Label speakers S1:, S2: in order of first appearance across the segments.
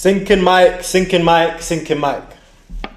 S1: Sinking mic, sinking mic, sinking mic.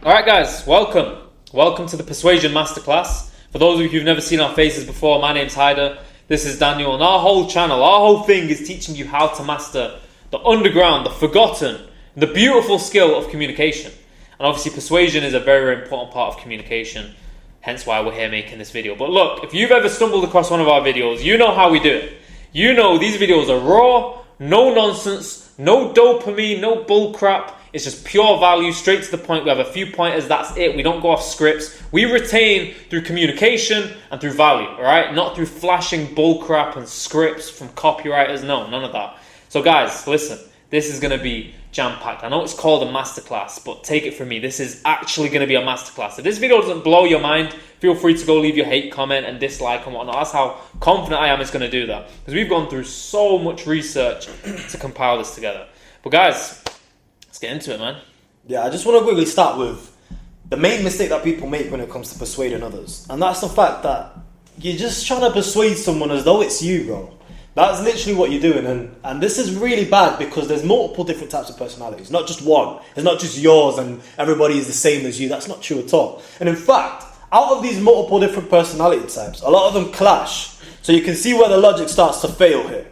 S2: Alright guys, welcome. Welcome to the Persuasion Masterclass. For those of you who've never seen our faces before, my name's Haider, this is Daniel, and our whole channel, our whole thing is teaching you how to master the underground, the forgotten, the beautiful skill of communication. And obviously persuasion is a very, very important part of communication, hence why we're here making this video. But look, if you've ever stumbled across one of our videos, you know how we do it. You know these videos are raw, no nonsense, no dopamine, no bull crap. It's just pure value, straight to the point. We have a few pointers, that's it. We don't go off scripts. We retain through communication and through value, all right? Not through flashing bull crap and scripts from copywriters. No, none of that. So guys, listen, this is going to be jam-packed. I know it's called a masterclass, but take it from me. This is actually going to be a masterclass. If this video doesn't blow your mind, feel free to go leave your hate comment and dislike and whatnot. That's how confident I am it's going to do that. Because we've gone through so much research to compile this together. But guys, let's get into it, man.
S1: Yeah, I just want to quickly start with the main mistake that people make when it comes to persuading others. And that's the fact that you're just trying to persuade someone as though it's you, bro. That's literally what you're doing, and this is really bad because there's multiple different types of personalities, not just one. It's not just yours and everybody is the same as you. That's not true at all. And in fact, out of these multiple different personality types, a lot of them clash. So you can see where the logic starts to fail here.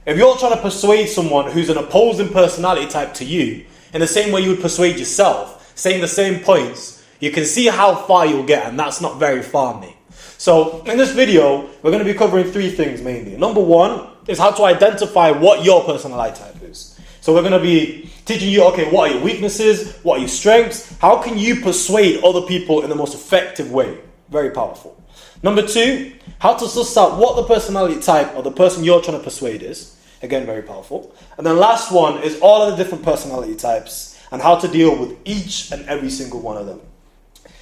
S1: If you're trying to persuade someone who's an opposing personality type to you, in the same way you would persuade yourself, saying the same points, you can see how far you'll get, and that's not very far, mate. So in this video, we're going to be covering three things mainly. Number one is how to identify what your personality type is. So we're going to be teaching you, okay, what are your weaknesses? What are your strengths? How can you persuade other people in the most effective way? Very powerful. Number two, how to suss out what the personality type of the person you're trying to persuade is. Again, very powerful. And then last one is all of the different personality types and how to deal with each and every single one of them.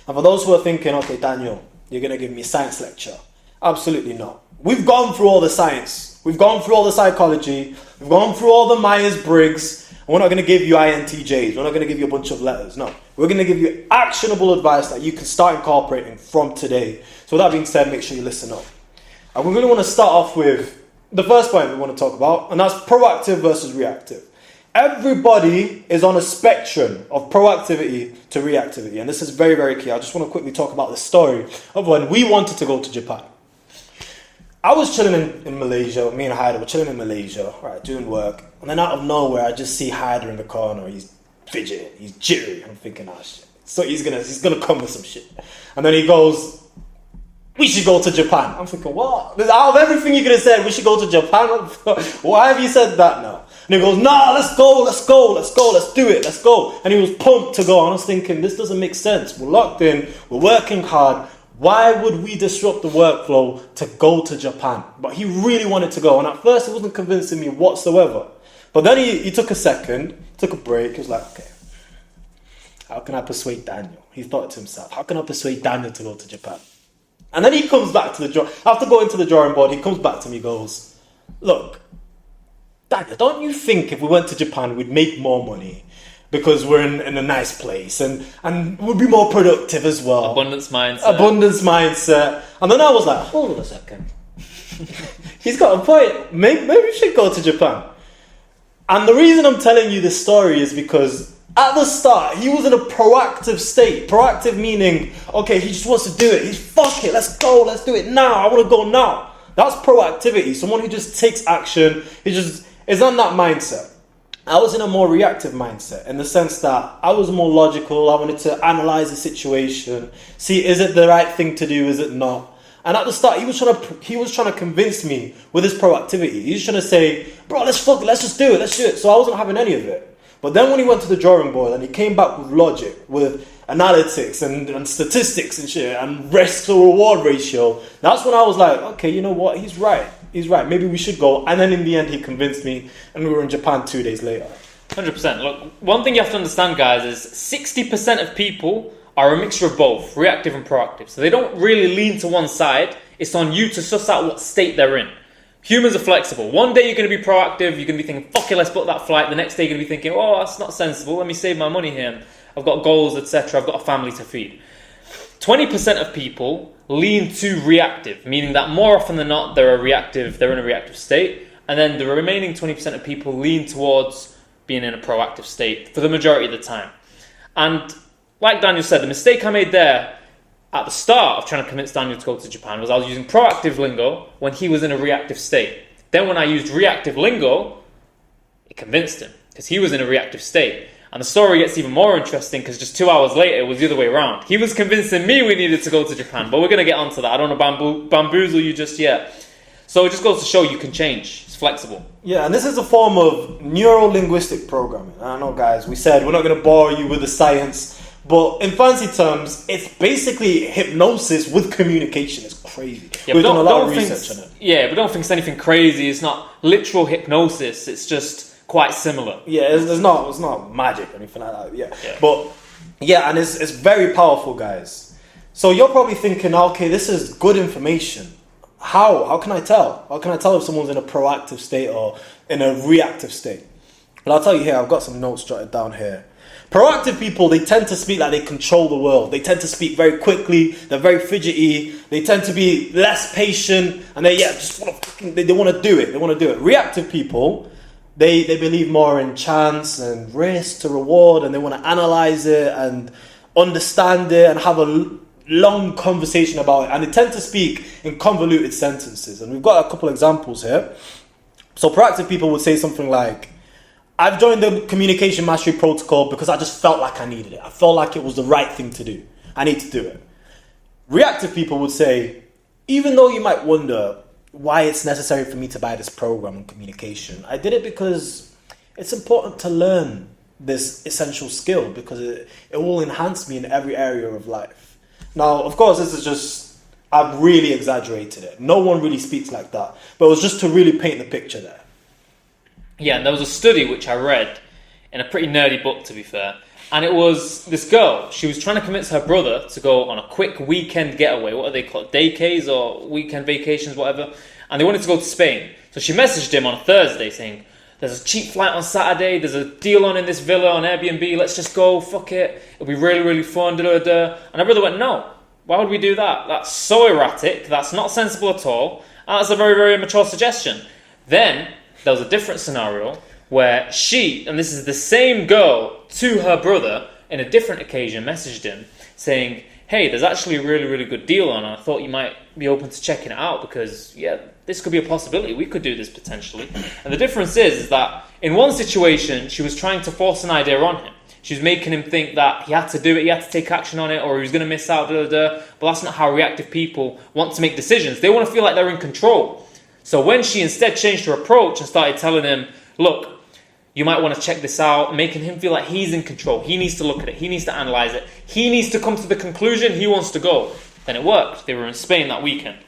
S1: And for those who are thinking, okay, Daniel, you're going to give me a science lecture. Absolutely not. We've gone through all the science. We've gone through all the psychology. We've gone through all the Myers-Briggs. And we're not going to give you INTJs. We're not going to give you a bunch of letters. No. We're going to give you actionable advice that you can start incorporating from today. So with that being said, make sure you listen up. And we're going to want to start off with the first point we want to talk about, and that's proactive versus reactive. Everybody is on a spectrum of proactivity to reactivity, and this is very, very key. I just want to quickly talk about the story of when we wanted to go to Japan. I was chilling in Malaysia, me and Haider were chilling in Malaysia, right, doing work, and then out of nowhere I just see Haider in the corner. He's fidgeting, he's jittery. I'm thinking, shit. So he's gonna come with some shit. And then he goes, we should go to Japan. I'm thinking, what? Out of everything you could have said, we should go to Japan? Why have you said that now? And he goes, nah, let's go, let's do it, let's go. And he was pumped to go. And I was thinking, this doesn't make sense. We're locked in, we're working hard. Why would we disrupt the workflow to go to Japan? But he really wanted to go. And at first, it wasn't convincing me whatsoever. But then he took a second, took a break. He was like, okay, how can I persuade Daniel? He thought to himself, how can I persuade Daniel to go to Japan? And then he comes back to after going to the drawing board, he comes back to me and goes, look, Daniel, don't you think if we went to Japan, we'd make more money because we're in a nice place and we'd be more productive as well?
S2: Abundance mindset.
S1: And then I was like, hold on a second. He's got a point. Maybe we should go to Japan. And the reason I'm telling you this story is because at the start, he was in a proactive state. Proactive meaning, okay, he just wants to do it. He's, fuck it, let's go, let's do it now. I want to go now. That's proactivity. Someone who just takes action. He just is on that mindset. I was in a more reactive mindset in the sense that I was more logical. I wanted to analyze the situation, see, is it the right thing to do, is it not? And at the start, he was trying to convince me with his proactivity. He was trying to say, bro, let's just do it. So I wasn't having any of it. But then when he went to the drawing board and he came back with logic, with analytics and statistics and shit and risk to reward ratio, that's when I was like, okay, you know what? He's right. Maybe we should go. And then in the end, he convinced me and we were in Japan 2 days later.
S2: 100%. Look, one thing you have to understand, guys, is 60% of people are a mixture of both, reactive and proactive. So they don't really lean to one side. It's on you to suss out what state they're in. Humans are flexible. One day you're going to be proactive, you're going to be thinking, fuck it, let's book that flight. The next day you're going to be thinking, oh, that's not sensible, let me save my money here. I've got goals, etc. I've got a family to feed. 20% of people lean to reactive, meaning that more often than not, they're in a reactive state. And then the remaining 20% of people lean towards being in a proactive state for the majority of the time. And like Daniel said, the mistake I made there at the start of trying to convince Daniel to go to Japan was I was using proactive lingo when he was in a reactive state. Then when I used reactive lingo, it convinced him because he was in a reactive state. And the story gets even more interesting because just 2 hours later, it was the other way around. He was convincing me we needed to go to Japan, but we're going to get onto that. I don't want to bamboozle you just yet. So it just goes to show you can change. It's flexible.
S1: Yeah, and this is a form of neuro-linguistic programming. I know, guys, we said we're not going to bore you with the science, but in fancy terms, it's basically hypnosis with communication. It's crazy.
S2: Yeah,
S1: We've done a lot of research on it.
S2: Yeah, but don't think it's anything crazy. It's not literal hypnosis. It's just quite similar.
S1: Yeah, it's not magic or anything like that. Yeah. But yeah, and it's very powerful, guys. So you're probably thinking, okay, this is good information. How can I tell? How can I tell if someone's in a proactive state or in a reactive state? Well, I'll tell you here. I've got some notes jotted down here. Proactive people, they tend to speak like they control the world. They tend to speak very quickly. They're very fidgety. They tend to be less patient, and they want to do it. They want to do it. Reactive people, They believe more in chance and risk to reward, and they want to analyze it and understand it and have a long conversation about it. And they tend to speak in convoluted sentences. And we've got a couple examples here. So proactive people would say something like, I've joined the communication mastery protocol because I just felt like I needed it. I felt like it was the right thing to do. I need to do it. Reactive people would say, even though you might wonder why it's necessary for me to buy this program on communication, I did it because it's important to learn this essential skill because it will enhance me in every area of life. Now, of course, this is just, I've really exaggerated it. No one really speaks like that. But it was just to really paint the picture there.
S2: Yeah, and there was a study which I read in a pretty nerdy book, to be fair. And it was this girl. She was trying to convince her brother to go on a quick weekend getaway. What are they called? Daycays or weekend vacations, whatever. And they wanted to go to Spain. So she messaged him on a Thursday saying, there's a cheap flight on Saturday. There's a deal on in this villa on Airbnb. Let's just go. Fuck it. It'll be really, really fun. Da-da-da. And her brother went, no. Why would we do that? That's so erratic. That's not sensible at all. And that's a very, very immature suggestion. Then there was a different scenario where she, and this is the same girl to her brother, in a different occasion messaged him saying, hey, there's actually a really, really good deal on. I thought you might be open to checking it out because, yeah, this could be a possibility. We could do this potentially. And the difference is that in one situation, she was trying to force an idea on him. She was making him think that he had to do it, he had to take action on it, or he was going to miss out, But that's not how reactive people want to make decisions. They want to feel like they're in control. So when she instead changed her approach and started telling him, look, you might want to check this out, making him feel like he's in control. He needs to look at it. He needs to analyze it. He needs to come to the conclusion he wants to go. Then it worked. They were in Spain that weekend.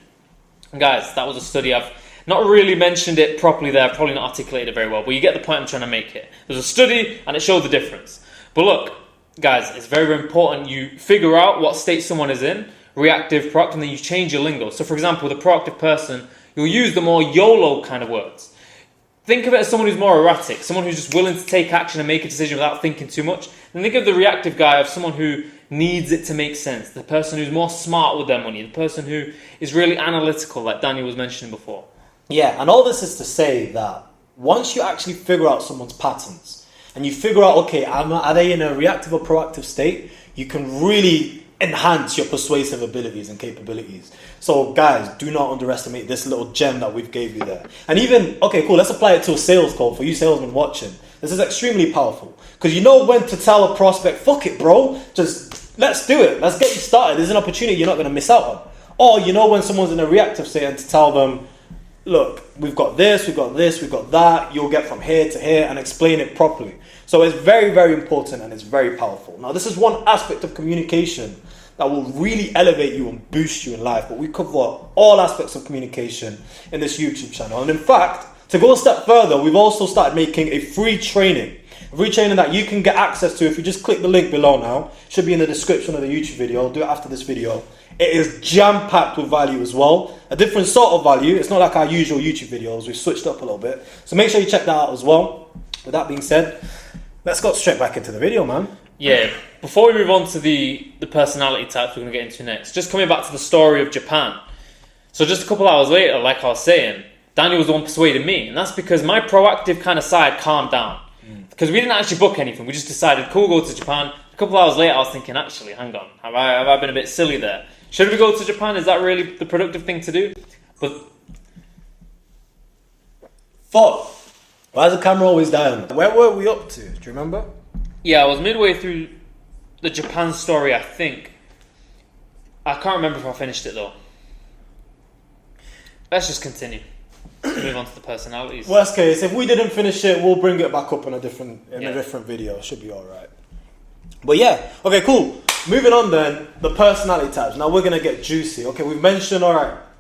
S2: And guys, that was a study. I've not really mentioned it properly there. I've probably not articulated it very well. But you get the point I'm trying to make here. There's a study and it showed the difference. But look, guys, it's very, very important you figure out what state someone is in. Reactive, proactive, and then you change your lingo. So for example, with a proactive person, you'll use the more YOLO kind of words. Think of it as someone who's more erratic, someone who's just willing to take action and make a decision without thinking too much. And think of the reactive guy of someone who needs it to make sense, the person who's more smart with their money, the person who is really analytical, like Daniel was mentioning before.
S1: Yeah, and all this is to say that once you actually figure out someone's patterns and you figure out, okay, are they in a reactive or proactive state, you can really enhance your persuasive abilities and capabilities. So guys, do not underestimate this little gem that we've gave you there. And even, okay, cool, let's apply it to a sales call for you salesmen watching. This is extremely powerful because you know when to tell a prospect, fuck it, bro, just let's do it. Let's get you started. There's an opportunity you're not going to miss out on. Or you know when someone's in a reactive state and to tell them, look, we've got this, we've got this, we've got that. You'll get from here to here and explain it properly. So it's very, very important and it's very powerful. Now, this is one aspect of communication that will really elevate you and boost you in life. But we cover all aspects of communication in this YouTube channel. And in fact, to go a step further, we've also started making a free training. A free training that you can get access to if you just click the link below now. It should be in the description of the YouTube video. I'll do it after this video. It is jam-packed with value as well. A different sort of value. It's not like our usual YouTube videos. We've switched up a little bit. So make sure you check that out as well. With that being said, let's go straight back into the video, man.
S2: Yeah, before we move on to the personality types we're going to get into next, just coming back to the story of Japan. So just a couple hours later, like I was saying, Daniel was the one persuading me. And that's because my proactive kind of side calmed down. The Because we didn't actually book anything. We just decided, cool, go to Japan. A couple hours later, I was thinking, actually, hang on. Have I been a bit silly there? Should we go to Japan? Is that really the productive thing to do? But
S1: Thought. Why does the camera always die on? Where were we up to? Do you remember?
S2: yeah, I was midway through the Japan story, I think. I can't remember if I finished it, though. Let's just continue. Move on to the personalities.
S1: Worst case, if we didn't finish it, we'll bring it back up in a different video. Should be alright. But yeah, okay, cool. Moving on then, the personality types. Now we're gonna get juicy. Okay, we've mentioned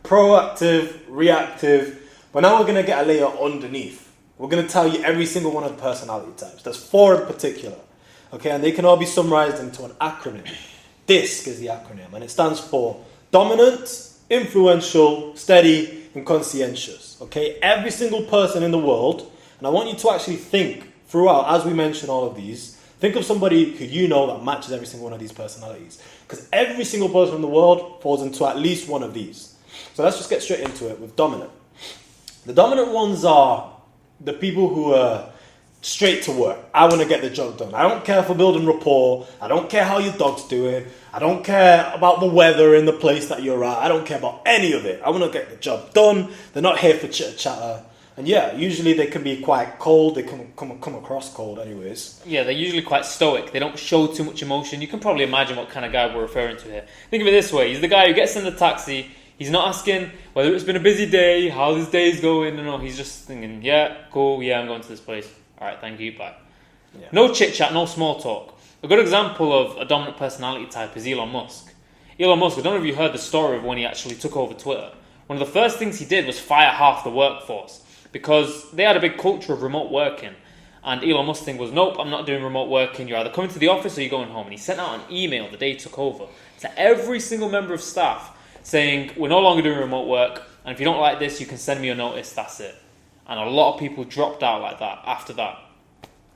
S1: proactive, reactive, but now we're gonna get a layer underneath. We're gonna tell you every single one of the personality types. There's 4 in particular. Okay, and they can all be summarized into an acronym. DISC is the acronym, and it stands for dominant, influential, steady, and conscientious. Okay, every single person in the world, and I want you to actually think throughout, as we mention all of these, think of somebody who you know that matches every single one of these personalities. Because every single person in the world falls into at least one of these. So let's just get straight into it with dominant. The dominant ones are the people who are straight to work. I want to get the job done. I don't care for building rapport. I don't care how your dog's doing. I don't care about the weather in the place that you're at. I don't care about any of it. I want to get the job done. They're not here for chitter-chatter. And yeah, usually they can be quite cold. They come across cold anyways.
S2: Yeah, they're usually quite stoic. They don't show too much emotion. You can probably imagine what kind of guy we're referring to here. Think of it this way. He's the guy who gets in the taxi. He's not asking whether it's been a busy day, how this day's going. No, he's just thinking, yeah, cool, yeah, I'm going to this place. All right, thank you, bye. Yeah. No chit-chat, no small talk. A good example of a dominant personality type is Elon Musk. Elon Musk, I don't know if you heard the story of when he actually took over Twitter. One of the first things he did was fire half the workforce because they had a big culture of remote working. And Elon Musk's thing was, nope, I'm not doing remote working. You're either coming to the office or you're going home. And he sent out an email the day he took over to every single member of staff saying, we're no longer doing remote work. And if you don't like this, you can send me a notice. That's it. And a lot of people dropped out like that after that.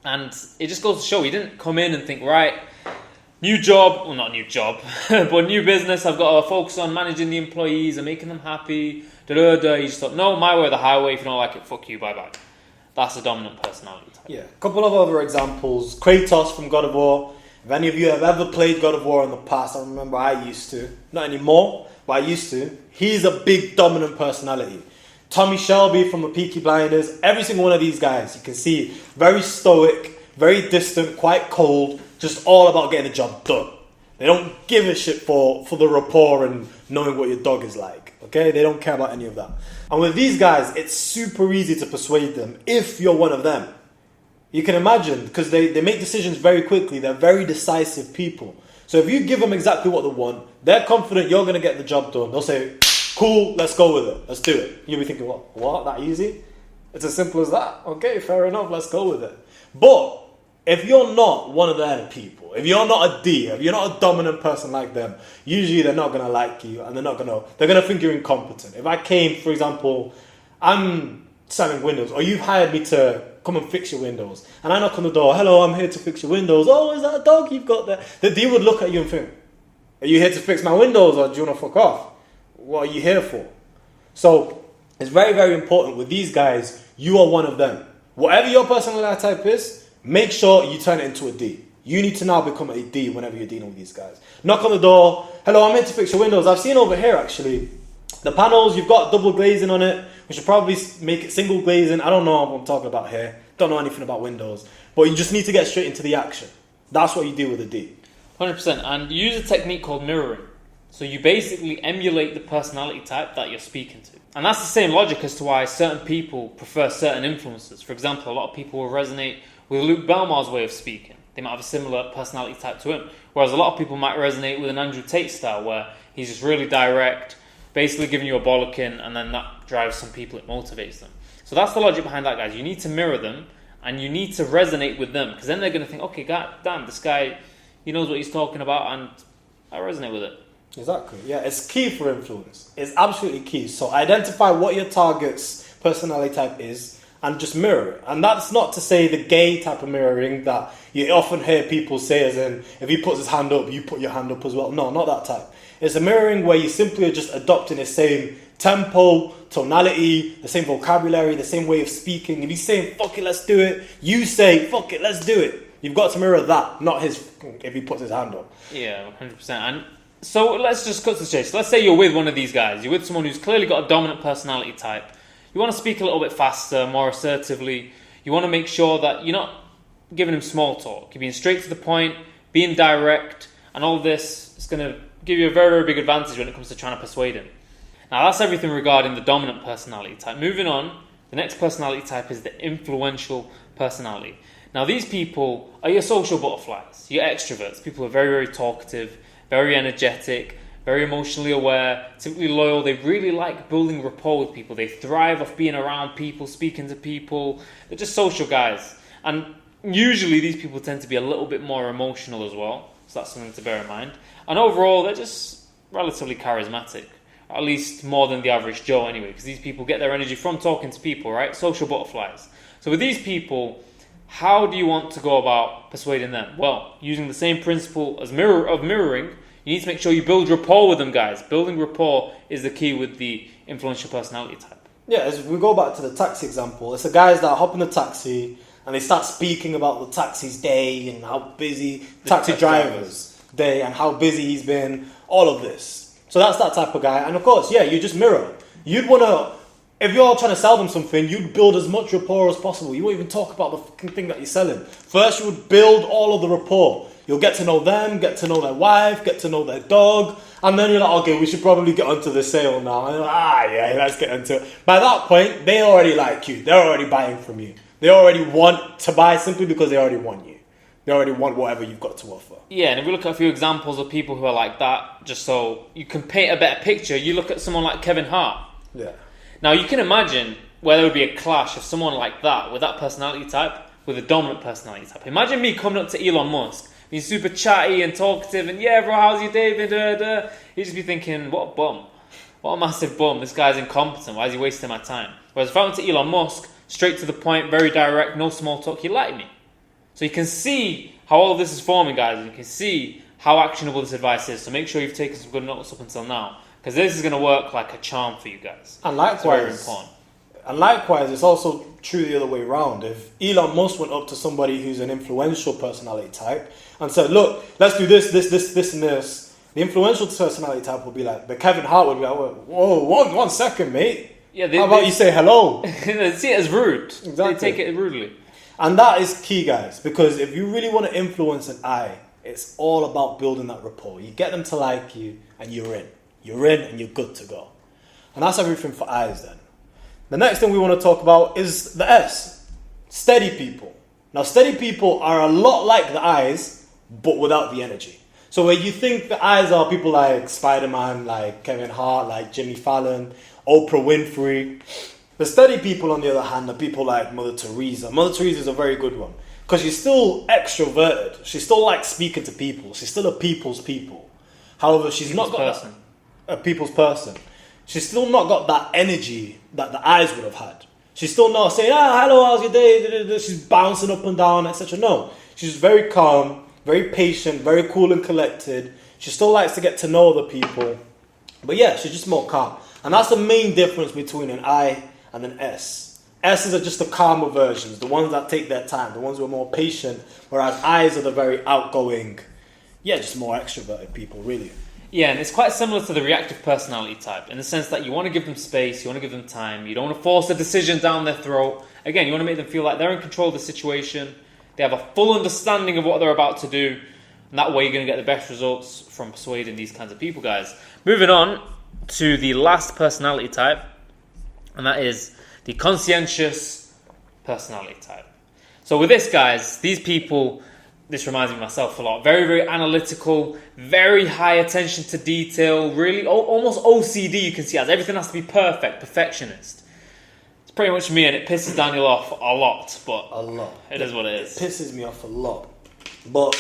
S2: And it just goes to show, he didn't come in and think, right, new job, well, not new job, but new business, I've got to focus on managing the employees and making them happy, da-da-da. He just thought, no, my way or the highway, if you don't like it, fuck you, bye-bye. That's a dominant personality type.
S1: Yeah, a couple of other examples. Kratos from God of War. If any of you have ever played God of War in the past, I remember I used to. Not anymore, but I used to. He's a big dominant personality. Tommy Shelby from the Peaky Blinders. Every single one of these guys, you can see, very stoic, very distant, quite cold, just all about getting the job done. They don't give a shit for the rapport and knowing what your dog is like. Okay? They don't care about any of that. And with these guys, it's super easy to persuade them if you're one of them. You can imagine, because they make decisions very quickly. They're very decisive people. So if you give them exactly what they want, they're confident you're going to get the job done. They'll say, cool, let's go with it. Let's do it. You'll be thinking, what? That easy? It's as simple as that. Okay, fair enough, let's go with it. But if you're not one of their people, if you're not a D, if you're not a dominant person like them, usually they're not going to like you and they're going to think you're incompetent. If I came, for example, I'm selling windows, or you've hired me to come and fix your windows, and I knock on the door, hello, I'm here to fix your windows. Oh, is that a dog you've got there? The D would look at you and think, are you here to fix my windows or do you want to fuck off? What are you here for? So it's very, very important with these guys, you are one of them. Whatever your personality type is, make sure you turn it into a D. You need to now become a D whenever you're dealing with these guys. Knock on the door, hello, I'm here to fix your windows. I've seen over here actually, the panels, you've got double glazing on it. We should probably make it single glazing. I don't know what I'm talking about here. Don't know anything about windows. But you just need to get straight into the action. That's what you do with a D.
S2: 100%. And use a technique called mirroring. So you basically emulate the personality type that you're speaking to. And that's the same logic as to why certain people prefer certain influences. For example, a lot of people will resonate with Luke Belmar's way of speaking. They might have a similar personality type to him. Whereas a lot of people might resonate with an Andrew Tate style where he's just really direct, basically giving you a bollocking, and then that drives some people, it motivates them. So that's the logic behind that, guys. You need to mirror them and you need to resonate with them, because then they're going to think, okay, god damn, this guy, he knows what he's talking about and I resonate with it.
S1: Exactly. Yeah, it's key for influence. It's absolutely key. So identify what your target's personality type is and just mirror it. And that's not to say the gay type of mirroring that you often hear people say, as in, if he puts his hand up, you put your hand up as well. No, not that type. It's a mirroring where you simply are just adopting the same tempo, tonality, the same vocabulary, the same way of speaking. If he's saying, fuck it, let's do it, you say, fuck it, let's do it. You've got to mirror that, not his, if he puts his hand up.
S2: Yeah, 100%. And so let's just cut to the chase. Let's say you're with one of these guys. You're with someone who's clearly got a dominant personality type. You want to speak a little bit faster, more assertively. You want to make sure that you're not giving him small talk. You're being straight to the point, being direct, and all this is going to give you a very, very big advantage when it comes to trying to persuade him. Now, that's everything regarding the dominant personality type. Moving on, the next personality type is the influential personality. Now, these people are your social butterflies, your extroverts, people who are very, very talkative, very energetic, very emotionally aware, typically loyal. They really like building rapport with people. They thrive off being around people, speaking to people. They're just social guys. And usually these people tend to be a little bit more emotional as well, so that's something to bear in mind. And overall, they're just relatively charismatic, at least more than the average Joe anyway, because these people get their energy from talking to people, right? Social butterflies. So with these people, how do you want to go about persuading them? Well, using the same principle as mirroring, you need to make sure you build rapport with them, guys. Building rapport is the key with the influential personality type.
S1: Yeah, as we go back to the taxi example, it's the guys that hop in the taxi and they start speaking about the taxi's day and how busy taxi driver's day and how busy he's been, all of this. So that's that type of guy. And of course, yeah, you just mirror. You'd want to, if you're trying to sell them something, you'd build as much rapport as possible. You won't even talk about the fucking thing that you're selling. First, you would build all of the rapport. You'll get to know them, get to know their wife, get to know their dog, and then you're like, okay, we should probably get onto the sale now. And you're like, yeah, let's get into it. By that point, they already like you. They're already buying from you. They already want to buy simply because they already want you. They already want whatever you've got to offer.
S2: Yeah, and if we look at a few examples of people who are like that, just so you can paint a better picture, you look at someone like Kevin Hart.
S1: Yeah.
S2: Now, you can imagine where there would be a clash of someone like that, with that personality type, with a dominant personality type. Imagine me coming up to Elon Musk, being super chatty and talkative, and yeah, bro, how's your day? He'd just be thinking, what a bum. What a massive bum. This guy's incompetent. Why is he wasting my time? Whereas if I went to Elon Musk, straight to the point, very direct, no small talk, he'd like me. So you can see how all of this is forming, guys, and you can see how actionable this advice is. So make sure you've taken some good notes up until now, because this is going to work like a charm for you guys.
S1: And likewise,
S2: it's very important.
S1: And likewise, it's also true the other way around. If Elon Musk went up to somebody who's an influential personality type and said, look, let's do this, and this, the influential personality type will be like, but Kevin Hart would be like, whoa, one second, mate.
S2: Yeah,
S1: how about you say hello?
S2: They see it as rude.
S1: Exactly.
S2: They take it rudely.
S1: And that is key, guys, because if you really want to influence an eye, it's all about building that rapport. You get them to like you, and you're in. You're in, and you're good to go. And that's everything for eyes, then. The next thing we want to talk about is the S. Steady people. Now, steady people are a lot like the eyes, but without the energy. So where you think the eyes are people like Spider-Man, like Kevin Hart, like Jimmy Fallon, Oprah Winfrey, the steady people, on the other hand, are people like Mother Teresa. Mother Teresa is a very good one because she's still extroverted. She still likes speaking to people. She's still a people's people. However, she's not got a people's person. She's still not got that energy that the eyes would have had. She's still not saying, hello, how's your day? She's bouncing up and down, etc. No, she's very calm, very patient, very cool and collected. She still likes to get to know other people. But yeah, she's just more calm. And that's the main difference between an I and an S. S's are just the calmer versions, the ones that take their time, the ones who are more patient, whereas I's are the very outgoing, just more extroverted people, really.
S2: Yeah, and it's quite similar to the reactive personality type, in the sense that you want to give them space, you want to give them time, you don't want to force a decision down their throat. Again, you want to make them feel like they're in control of the situation, they have a full understanding of what they're about to do, and that way you're going to get the best results from persuading these kinds of people, guys. Moving on to the last personality type, and that is the conscientious personality type. So with this, guys, these people, this reminds me of myself a lot, very, very analytical, very high attention to detail, really almost OCD, you can see, as everything has to be perfect, perfectionist. It's pretty much me, and it pisses Daniel off a lot, but
S1: a lot.
S2: It is what it is.
S1: It pisses me off a lot. But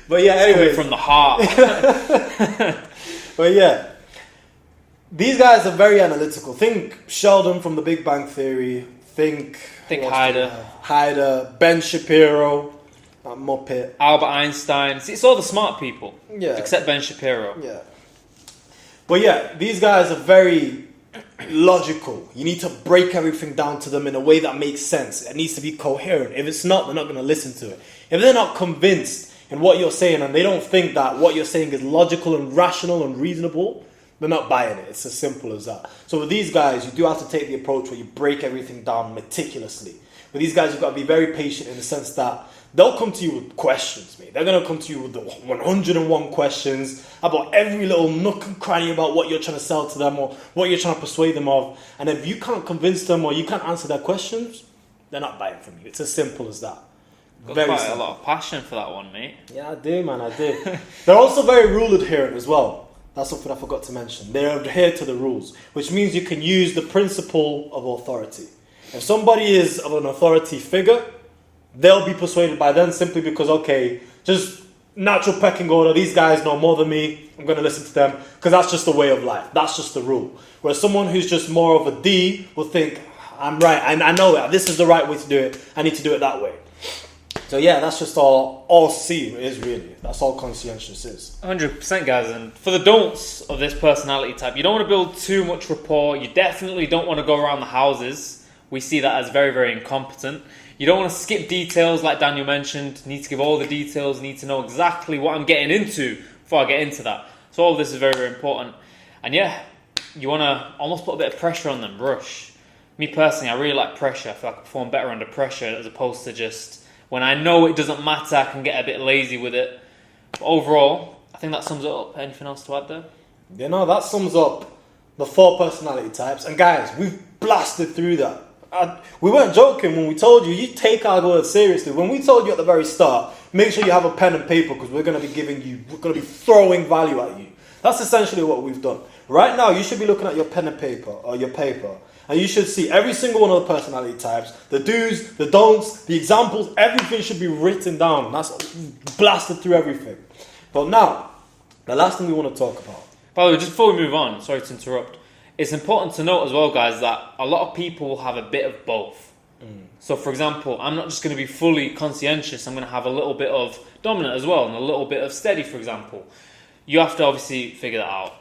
S1: anyway.
S2: From the heart.
S1: But yeah. These guys are very analytical. Think Sheldon from The Big Bang Theory. Think Hyder, Ben Shapiro, Muppet.
S2: Albert Einstein. See, it's all the smart people.
S1: Yeah.
S2: Except Ben Shapiro.
S1: Yeah. But yeah, these guys are very logical. You need to break everything down to them in a way that makes sense. It needs to be coherent. If it's not, they're not going to listen to it. If they're not convinced in what you're saying and they don't think that what you're saying is logical and rational and reasonable, they're not buying it. It's as simple as that. So with these guys, you do have to take the approach where you break everything down meticulously. With these guys, you've got to be very patient in the sense that they'll come to you with questions, mate. They're going to come to you with the 101 questions about every little nook and cranny about what you're trying to sell to them or what you're trying to persuade them of. And if you can't convince them or you can't answer their questions, they're not buying from you. It's as simple as that.
S2: Got
S1: Very
S2: quite
S1: simple.
S2: a lot of passion for that one, mate.
S1: Yeah, I do, man, I do. They're also very rule adherent as well. That's something I forgot to mention. They adhere to the rules, which means you can use the principle of authority. If somebody is of an authority figure, they'll be persuaded by them simply because, okay, just natural pecking order, these guys know more than me, I'm going to listen to them, because that's just the way of life. That's just the rule. Whereas someone who's just more of a D will think, I'm right, I know it, this is the right way to do it, I need to do it that way. So yeah, that's just all C is really. That's all conscientious is.
S2: 100%, guys. And for the don'ts of this personality type, you don't want to build too much rapport. You definitely don't want to go around the houses. We see that as very, very incompetent. You don't want to skip details like Daniel mentioned. You need to give all the details. You need to know exactly what I'm getting into before I get into that. So all of this is very, very important. And yeah, you want to almost put a bit of pressure on them. Rush. Me personally, I really like pressure. I feel like I perform better under pressure as opposed to just when I know it doesn't matter, I can get a bit lazy with it. But overall, I think that sums it up. Anything else to add there?
S1: You know, that sums up the 4 personality types. And guys, we've blasted through that. We weren't joking when we told you take our words seriously. When we told you at the very start, make sure you have a pen and paper because we're going to be throwing value at you. That's essentially what we've done. Right now, you should be looking at your pen and paper or your paper. And you should see every single one of the personality types, the do's, the don'ts, the examples, everything should be written down. That's blasted through everything. But now, the last thing we want to talk about.
S2: By the way, just before we move on, sorry to interrupt, it's important to note as well, guys, that a lot of people will have a bit of both. So, for example, I'm not just going to be fully conscientious, I'm going to have a little bit of dominant as well, and a little bit of steady, for example. You have to obviously figure that out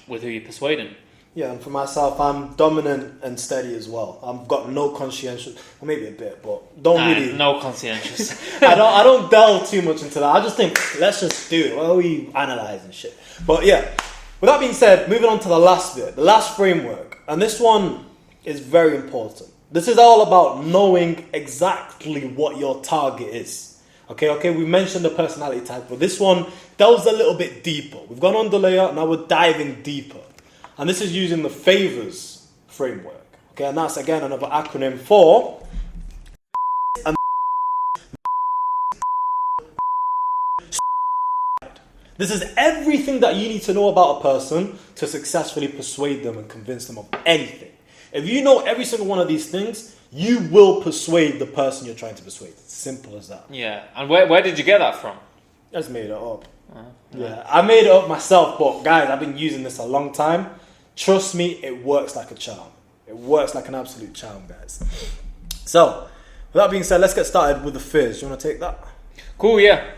S2: with who you're persuading.
S1: Yeah, and for myself, I'm dominant and steady as well. I've got no conscientious, well, maybe a bit, but don't really.
S2: No conscientious.
S1: I don't delve too much into that. I just think let's just do it. What are we analysing shit? But yeah, with that being said, moving on to the last bit, the last framework, and this one is very important. This is all about knowing exactly what your target is. Okay, we mentioned the personality type, but this one delves a little bit deeper. We've gone on the layer, now we're diving deeper. And this is using the favors framework. Okay, and that's again another acronym for and this is everything that you need to know about a person to successfully persuade them and convince them of anything. If you know every single one of these things, you will persuade the person you're trying to persuade. It's simple as that.
S2: Yeah, and where did you get that from?
S1: I just made it up. Yeah, I made it up myself, but guys, I've been using this a long time. Trust me, it works like a charm. It works like an absolute charm, guys. So, with that being said, let's get started with the fears. You want to take that?
S2: Cool, yeah.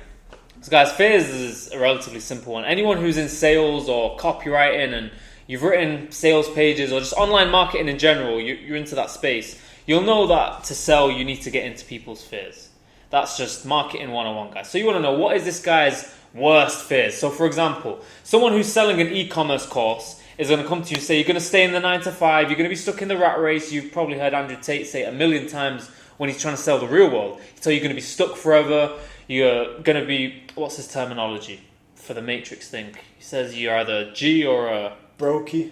S2: So guys, fears is a relatively simple one. Anyone who's in sales or copywriting and you've written sales pages or just online marketing in general, you're into that space, you'll know that to sell, you need to get into people's fears. That's just marketing 101, guys. So you want to know, what is this guy's worst fears? So for example, someone who's selling an e-commerce course is going to come to you and say, you're going to stay in the 9 to 5, you're going to be stuck in the rat race. You've probably heard Andrew Tate say it a million times when he's trying to sell the real world. He tells you you're going to be stuck forever. You're going to be, what's his terminology for the Matrix thing? He says you're either a G or a...
S1: Brokey,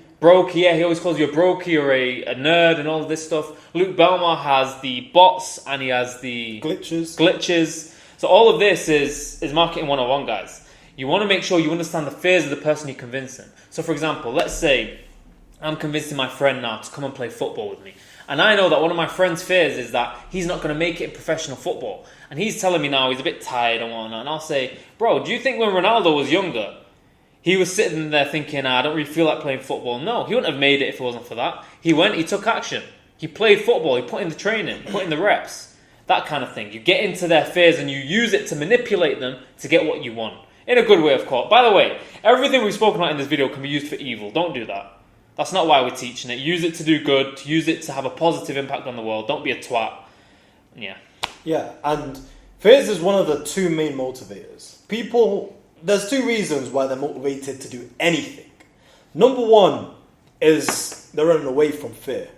S2: yeah, he always calls you a brokey or a nerd and all of this stuff. Luke Belmar has the bots and he has the... Glitches. So all of this is marketing 101, guys. You want to make sure you understand the fears of the person you're convincing. So for example, let's say I'm convincing my friend now to come and play football with me. And I know that one of my friend's fears is that he's not going to make it in professional football. And he's telling me now he's a bit tired and whatnot. And I'll say, bro, do you think when Ronaldo was younger, he was sitting there thinking, I don't really feel like playing football? No, he wouldn't have made it if it wasn't for that. He went, he took action. He played football, he put in the training, he put in the reps. That kind of thing. You get into their fears and you use it to manipulate them to get what you want. In a good way, of course. By the way, everything we've spoken about in this video can be used for evil. Don't do that. That's not why we're teaching it. Use it to do good. Use it to have a positive impact on the world. Don't be a twat. Yeah.
S1: Yeah, and fears is one of the two main motivators. There's two reasons why they're motivated to do anything. Number one is they're running away from fear.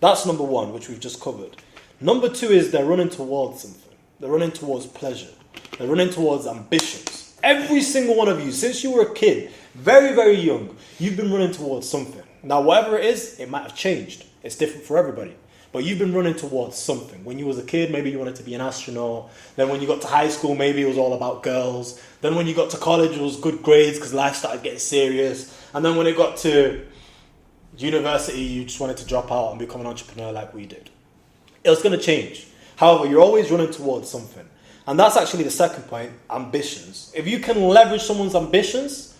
S1: That's number one, which we've just covered. Number two is they're running towards something. They're running towards pleasure. They're running towards ambitions. Every single one of you, since you were a kid, very, very young, you've been running towards something. Now, whatever it is, it might have changed. It's different for everybody. But you've been running towards something. When you was a kid, maybe you wanted to be an astronaut. Then when you got to high school, maybe it was all about girls. Then when you got to college, it was good grades because life started getting serious. And then when it got to university, you just wanted to drop out and become an entrepreneur like we did. It was going to change. However, you're always running towards something. And that's actually the second point, ambitions. If you can leverage someone's ambitions,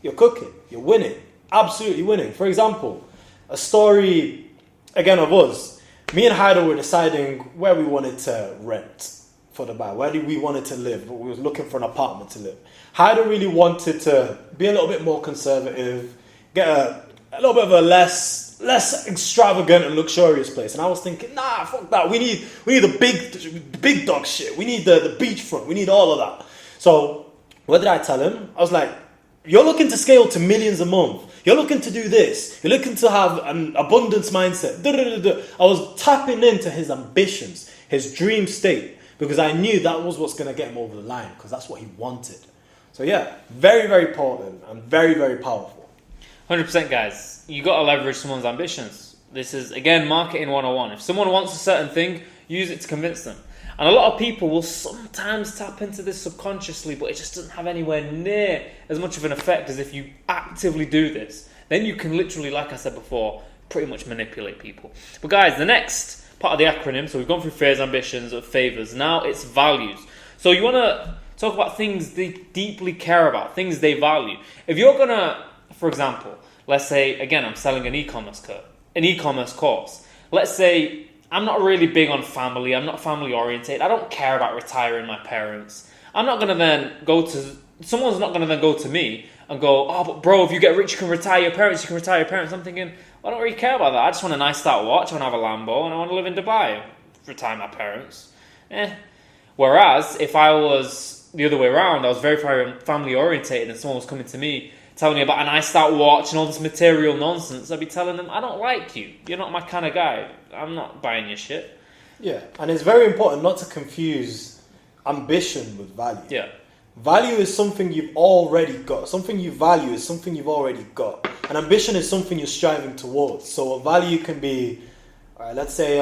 S1: you're cooking. You're winning. Absolutely winning. For example, a story, again, of us. Me and Haida were deciding where we wanted to rent for the buy. Where we wanted to live. We were looking for an apartment to live. Haida really wanted to be a little bit more conservative, get a little bit of a less extravagant and luxurious place. And I was thinking, nah, fuck that. We need the big dog shit. We need the beachfront. We need all of that. So what did I tell him? I was like, you're looking to scale to millions a month. You're looking to do this. You're looking to have an abundance mindset. I was tapping into his ambitions, his dream state, because I knew that was what's going to get him over the line, because that's what he wanted. So yeah, very, very potent and very, very powerful.
S2: 100%, guys. You got to leverage someone's ambitions. This is, again, marketing 101. If someone wants a certain thing, use it to convince them. And a lot of people will sometimes tap into this subconsciously, but it just doesn't have anywhere near as much of an effect as if you actively do this. Then you can literally, like I said before, pretty much manipulate people. But guys, the next part of the acronym, so we've gone through fears, ambitions, favors. Now it's values. So you want to talk about things they deeply care about, things they value. If you're going to, for example, let's say, again, I'm selling an e-commerce course. Let's say I'm not really big on family. I'm not family oriented. I don't care about retiring my parents. Someone's not going to then go to me and go, oh, but bro, if you get rich, you can retire your parents. I'm thinking, I don't really care about that. I just want a nice start watch. I want to have a Lambo and I want to live in Dubai. Retire my parents. Whereas if I was the other way around, I was very family orientated and someone was coming to me telling me about a nice start watch and all this material nonsense, I'd be telling them, I don't like you. You're not my kind of guy. I'm not buying your shit. Yeah,
S1: and it's very important not to confuse ambition with value.
S2: Yeah.
S1: Value is something you've already got. Something you value is something you've already got. And ambition is something you're striving towards. So a value can be, let's say...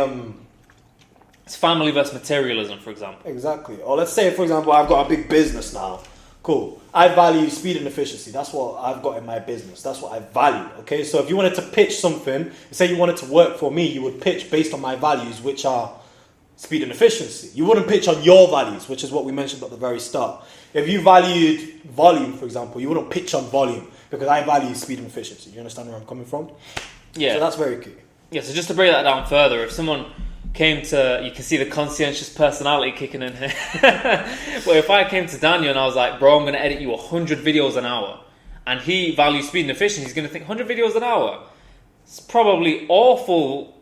S2: it's family versus materialism, for example.
S1: Exactly. Or let's say, for example, I've got a big business now. Cool. I value speed and efficiency. That's what I've got in my business. That's what I value. Okay, so if you wanted to pitch something, say you wanted to work for me, you would pitch based on my values, which are speed and efficiency. You wouldn't pitch on your values, which is what we mentioned at the very start. If you valued volume, for example, you wouldn't pitch on volume because I value speed and efficiency. You understand where I'm coming from?
S2: Yeah.
S1: So that's very key.
S2: Yeah, so just to break that down further, if someone came to, you can see the conscientious personality kicking in here. Well, if I came to Daniel and I was like, bro, I'm going to edit you 100 videos an hour, and he values speed and efficiency, he's going to think 100 videos an hour? It's probably awful.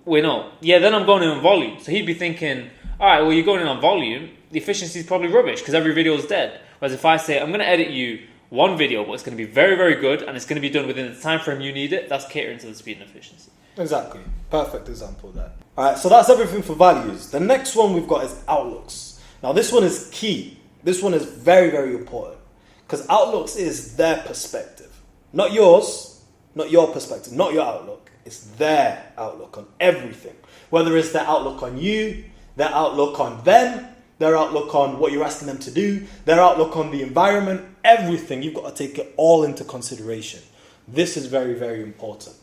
S2: Yeah, then I'm going in on volume. So he'd be thinking, all right, well, you're going in on volume. The efficiency is probably rubbish because every video is dead. Whereas if I say, I'm going to edit you one video, but it's going to be very, very good, and it's going to be done within the time frame you need it, that's catering to the speed and efficiency.
S1: Exactly. Perfect example there. Alright, so that's everything for values. The next one we've got is outlooks. Now this one is key. This one is very, very important. Because outlooks is their perspective. Not yours, not your perspective, not your outlook. It's their outlook on everything. Whether it's their outlook on you, their outlook on them, their outlook on what you're asking them to do, their outlook on the environment, everything. You've got to take it all into consideration. This is very, very important.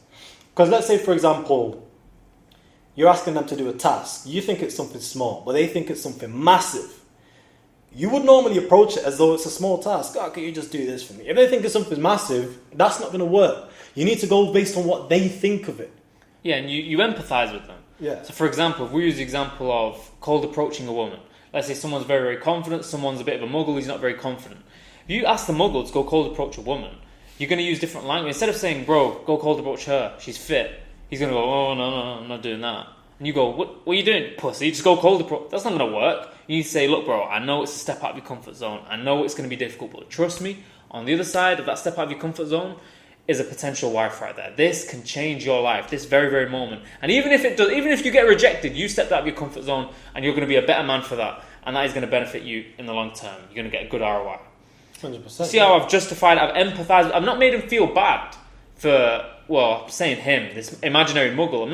S1: Because let's say, for example, you're asking them to do a task. You think it's something small, but they think it's something massive. You would normally approach it as though it's a small task. Oh, can you just do this for me? If they think it's something massive, that's not going to work. You need to go based on what they think of it.
S2: Yeah, and you empathize with them.
S1: Yeah.
S2: So, for example, if we use the example of cold approaching a woman. Let's say someone's very, very confident, someone's a bit of a muggle, he's not very confident. If You ask the muggle to go cold approach a woman, you're going to use different language. Instead of saying, bro, go cold approach her, she's fit, he's going to go, oh, no, I'm not doing that. And you go, what are you doing, pussy? Just go cold approach. That's not going to work. You need to say, look, bro, I know it's a step out of your comfort zone. I know it's going to be difficult, but trust me, on the other side of that step out of your comfort zone is a potential wife right there. This can change your life, this very, very moment. And even if it does, even if you get rejected, you stepped out of your comfort zone and you're going to be a better man for that. And that is going to benefit you in the long term. You're going to get a good ROI.
S1: 100%.
S2: See how I've justified, I've empathized. I've not made him feel bad for, well, I'm saying him, this imaginary muggle.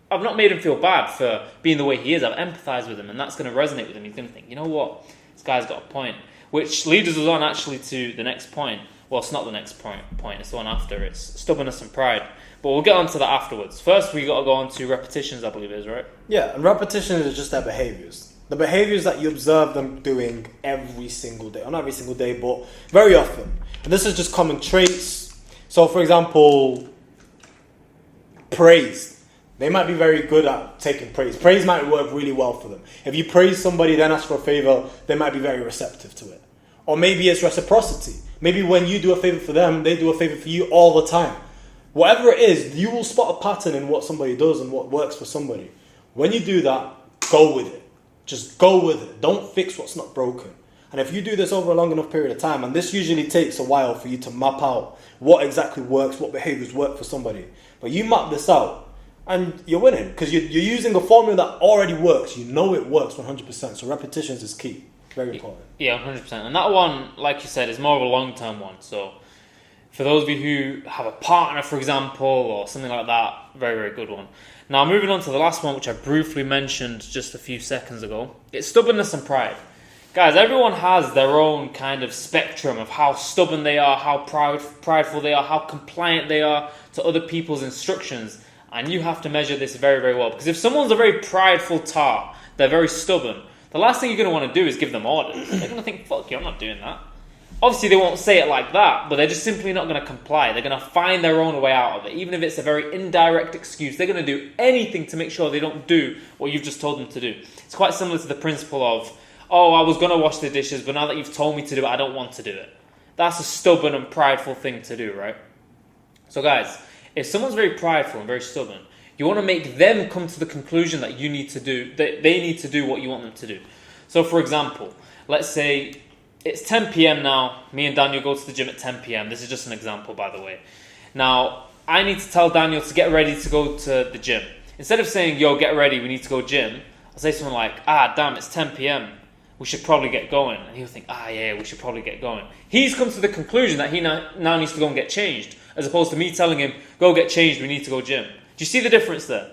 S2: I've not made him feel bad for being the way he is. I've empathized with him, and that's going to resonate with him. He's going to think, you know what, this guy's got a point. Which leads us on actually to the next point. Well, it's not the next point. It's the one after. It's stubbornness and pride. But we'll get on to that afterwards. First, we got to go on to repetitions, I believe it is, right?
S1: Yeah, and repetitions is just their behaviors. The behaviors that you observe them doing every single day. Or not every single day, but very often. And this is just common traits. So, for example, praise. They might be very good at taking praise. Praise might work really well for them. If you praise somebody, then ask for a favor, they might be very receptive to it. Or maybe it's reciprocity. Maybe when you do a favor for them, they do a favor for you all the time. Whatever it is, you will spot a pattern in what somebody does and what works for somebody. When you do that, go with it. Just go with it. Don't fix what's not broken. And if you do this over a long enough period of time, and this usually takes a while for you to map out what exactly works, what behaviors work for somebody. But you map this out, and you're winning. Because you're using a formula that already works. You know it works 100%. So repetitions is key. Very important.
S2: Yeah, 100%. And that one, like you said, is more of a long-term one. So for those of you who have a partner, for example, or something like that, very, very good one. Now, moving on to the last one, which I briefly mentioned just a few seconds ago. It's stubbornness and pride. Guys, everyone has their own kind of spectrum of how stubborn they are, how prideful they are, how compliant they are to other people's instructions. And you have to measure this very, very well. Because if someone's a very prideful tart, they're very stubborn, the last thing you're going to want to do is give them orders. They're going to think, fuck you, I'm not doing that. Obviously, they won't say it like that, but they're just simply not going to comply. They're going to find their own way out of it. Even if it's a very indirect excuse, they're going to do anything to make sure they don't do what you've just told them to do. It's quite similar to the principle of, oh, I was going to wash the dishes, but now that you've told me to do it, I don't want to do it. That's a stubborn and prideful thing to do, right? So guys, if someone's very prideful and very stubborn, you want to make them come to the conclusion that you need to do, that they need to do what you want them to do. So for example, let's say it's 10 p.m. now. Me and Daniel go to the gym at 10 p.m. This is just an example, by the way. Now, I need to tell Daniel to get ready to go to the gym. Instead of saying, yo, get ready, we need to go gym, I'll say something like, damn, it's 10 p.m. We should probably get going. And he'll think, yeah, we should probably get going. He's come to the conclusion that he now needs to go and get changed, as opposed to me telling him, go get changed, we need to go gym. Do you see the difference there?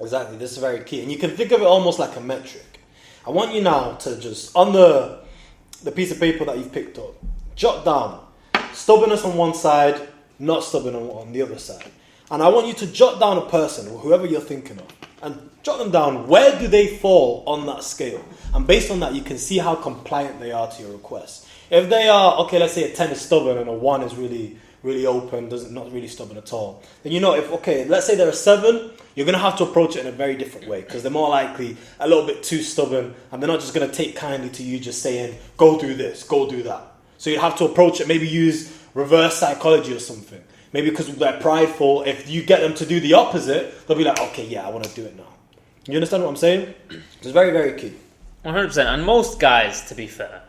S1: Exactly, this is very key. And you can think of it almost like a metric. I want you now to just, on the piece of paper that you've picked up, jot down stubbornness on one side, not stubborn on the other side. And I want you to jot down a person, or whoever you're thinking of, and jot them down. Where do they fall on that scale? And based on that, you can see how compliant they are to your request. If they are, okay, let's say a 10 is stubborn and a 1 is really, really open, not really stubborn at all, then you know, if, okay, let's say they're a 7, you're going to have to approach it in a very different way, because they're more likely a little bit too stubborn, and they're not just going to take kindly to you just saying, go do this, go do that. So you have to approach it, maybe use reverse psychology or something. Maybe because they're prideful, if you get them to do the opposite, they'll be like, okay, yeah, I want to do it now. You understand what I'm saying? It's very, very key.
S2: 100%. And most guys, to be fair,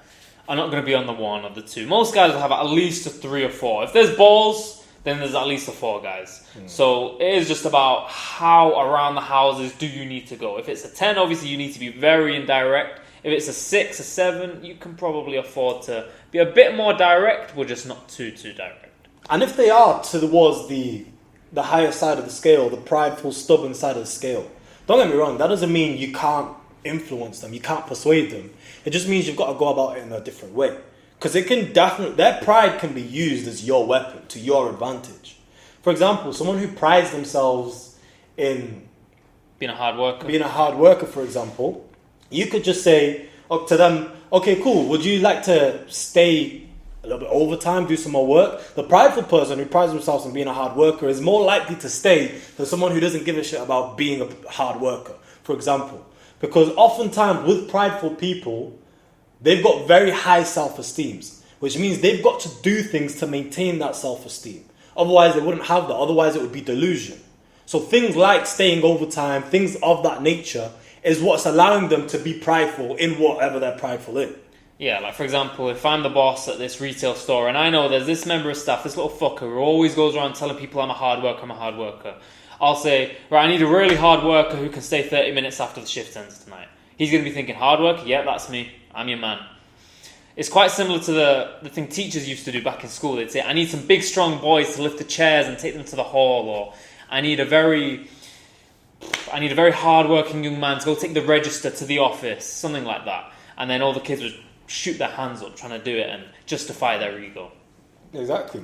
S2: are not going to be on the 1 or the 2. Most guys will have at least a 3 or 4. If there's balls, then there's at least a 4 guys. So it is just about how around the houses do you need to go. If it's a 10, obviously you need to be very indirect. If it's a 6, a 7, you can probably afford to be a bit more direct, but just not too direct.
S1: And if they are towards the higher side of the scale, the prideful, stubborn side of the scale, don't get me wrong, that doesn't mean you can't influence them, you can't persuade them. It just means you've got to go about it in a different way. Because it can definitely, their pride can be used as your weapon, to your advantage. For example, someone who prides themselves in
S2: being a hard worker,
S1: for example, you could just say to them, okay, cool, would you like to stay a little bit overtime, do some more work? The prideful person who prides themselves on being a hard worker is more likely to stay than someone who doesn't give a shit about being a hard worker, for example. Because oftentimes with prideful people, they've got very high self-esteem. which means they've got to do things to maintain that self-esteem. Otherwise, they wouldn't have that. Otherwise, it would be delusion. So things like staying overtime, things of that nature, is what's allowing them to be prideful in whatever they're prideful in.
S2: Yeah, like for example, if I'm the boss at this retail store and I know there's this member of staff, this little fucker who always goes around telling people I'm a hard worker, I'll say, right, I need a really hard worker who can stay 30 minutes after the shift ends tonight. He's going to be thinking, hard work? Yeah, that's me. I'm your man. It's quite similar to the thing teachers used to do back in school. They'd say, I need some big, strong boys to lift the chairs and take them to the hall, or I need a very hard-working young man to go take the register to the office, something like that. And then all the kids would shoot their hands up trying to do it and justify their ego.
S1: Exactly.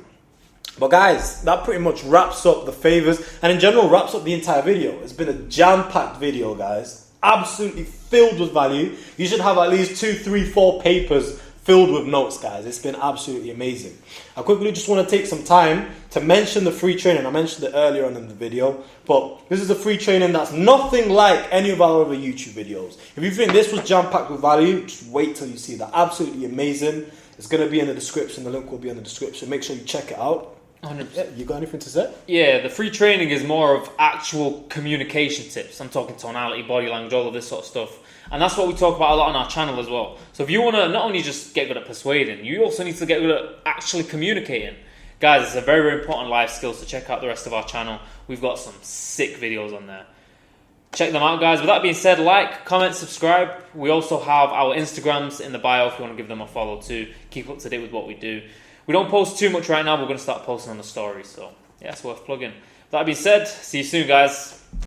S1: But guys, that pretty much wraps up the favors and in general wraps up the entire video. It's been a jam-packed video, guys. Absolutely filled with value. You should have at least 2, 3, 4 papers filled with notes, guys. It's been absolutely amazing. I quickly just want to take some time to mention the free training. I mentioned it earlier on in the video, but this is a free training that's nothing like any of our other YouTube videos. If you think this was jam-packed with value, just wait till you see that. Absolutely amazing. It's going to be in the description. The link will be in the description. Make sure you check it out.
S2: 100%.
S1: Yeah, you got anything to say?
S2: Yeah, the free training is more of actual communication tips. I'm talking tonality, body language, all of this sort of stuff. And that's what we talk about a lot on our channel as well. So if you want to not only just get good at persuading, you also need to get good at actually communicating. Guys, it's a very, very important life skill, so check out the rest of our channel. We've got some sick videos on there. Check them out, guys. With that being said, like, comment, subscribe. We also have our Instagrams in the bio if you want to give them a follow too. Keep up to date with what we do. We don't post too much right now, but we're going to start posting on the stories, so yeah, it's worth plugging. With that being said, see you soon, guys.